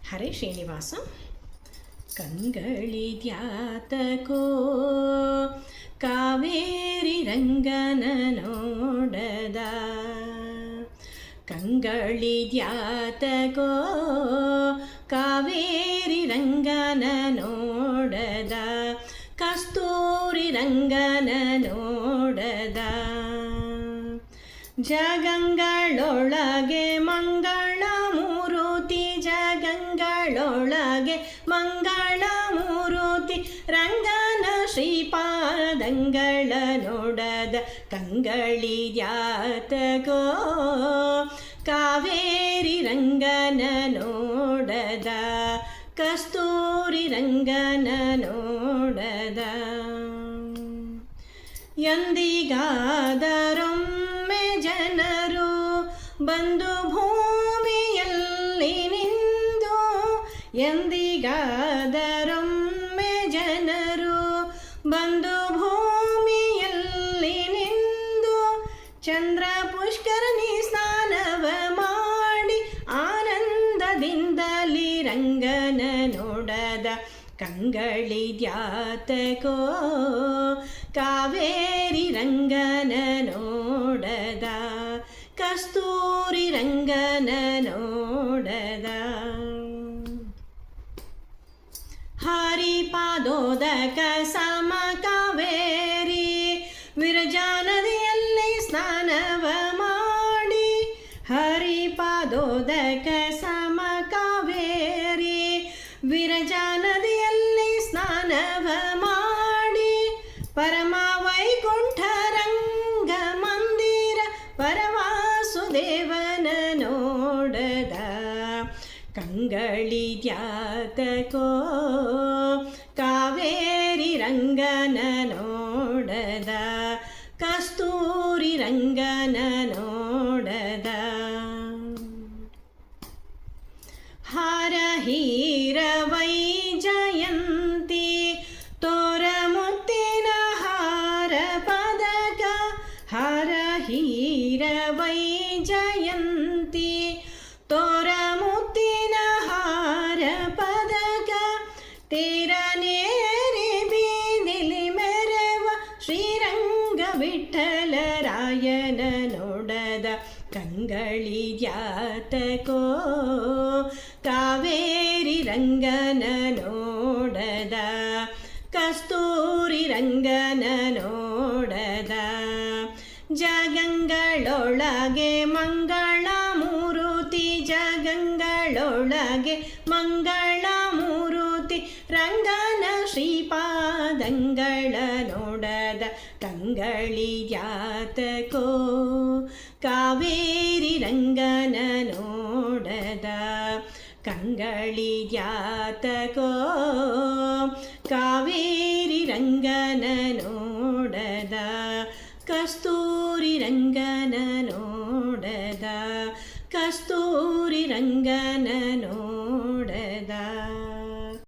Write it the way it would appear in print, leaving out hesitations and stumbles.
ಹರೇ ಶ್ರೀನಿವಾಸ. ಕಂಗಳಿದ್ಯಾತಕೋ ಕಾವೇರಿ ರಂಗನ ನೋಡದ, ಕಂಗಳಿದ್ಯಾತಕೋ ಕಾವೇರಿ ರಂಗನ ನೋಡದ, ಕಸ್ತೂರಿ ರಂಗನ ನೋಡದ. ಜಗಂಗಳೊಳಗೆ ಮಂಗಳ ಮೂರುತಿ, ಜಗಂಗಳೊಳಗೆ ಮಂಗಳ ಮೂರುತಿ, ರಂಗನ ಶ್ರೀಪಾದಂಗಳ ನೋಡದ, ಕಂಗಳಿದ್ಯಾತಕೋ ಕಾವೇರಿ ರಂಗನ ನೋಡದ, ಕಸ್ತೂರಿ ರಂಗನ ನೋಡದ. ಎಂದಿಗಾದರೊಮ್ಮೆ ಜನರು ಬಂದು ಭೂಮಿಯಲ್ಲಿ ನಿಂದು, ಎಂದಿಗಾದರೊಮ್ಮೆ ಜನರು ಬಂದು ಭೂಮಿಯಲ್ಲಿ ನಿಂದು, ಚಂದ್ರ ಪುಷ್ಕರಣಿ ಸ್ನಾನವ ಮಾಡಿ ಆನಂದದಿಂದಲಿ ರಂಗನ ನೋಡದ, ಕಂಗಳಿದ್ಯಾತಕೋ ಕಾವೇರಿ ರಂಗನ ನೋಡದ, ಕಸ್ತೂರಿ ರಂಗನ ನೋಡದ. ಹರಿಪಾದೋದಕ ಸಮ ಕಾವೇರಿ ವಿರಜಾ ನದಿಯಲ್ಲಿ ಸ್ನಾನವ ಮಾಡಿ, ಹರಿಪಾದೋದಕ ಸಮ ಕಾವೇರಿ ವಿರಜಾ ನದಿಯಲ್ಲಿ ಸ್ನಾನವ ಮಾಡಿ, ಪರಮ ವೈಕುಂಠ ರಂಗ ಮಂದಿರ ಪರವಾಸುದೇವನ ನೋಡದ, ಕಂಗಳಿದ್ಯಾತಕೋ ಕಾವೇರಿ ರಂಗನ ನೋಡದ, ಕಸ್ತೂರಿ ರಂಗನ ನೋಡದ. ಹಾರ ಹೀರ ವೈಜಯಂತಿ ತೋರ ಮುತ್ತಿನ ಹಾರ ಪದಕ, ಹಾರ ಹೀರ ವೈಜಯಂತಿ ತೋರ ಮುತ್ತಿನ ಹಾರ ಪದಕ, ತೀರನೇರಿ ಬೀದಿಲಿ ಮೆರೆವ ಶ್ರೀರಂಗ ವಿಠ್ಠಲರಾಯನ ನೋಡದ, ಕಂಗಳಿದ್ಯಾತಕೋ ಕಾವೇರಿ ರಂಗನ ನೋಡದ, ಕಸ್ತೂರಿ ರಂಗನ ನೋಡದ. ಜಗಂಗಳೊಳಗೆ ಮಂಗಳ ಮೂರುತಿ, ಜಗಂಗಳೊಳಗೆ ಮಂಗಳ ಮೂರುತಿ, ರಂಗನ ಶ್ರೀಪಾದಂಗಳ ನೋಡದ, ಕಂಗಳಿದ್ಯಾತಕೋ ಕಾವೇರಿ ರಂಗನ ನೋಡದ, ಕಂಗಳಿದ್ಯಾತಕೋ ಕಾವೇರಿ ರಂಗನ ನೋಡದ, ಕಸ್ತೂರಿ ರಂಗನ ನೋಡದ, ಕಸ್ತೂರಿ ರಂಗನ ನೋಡದ.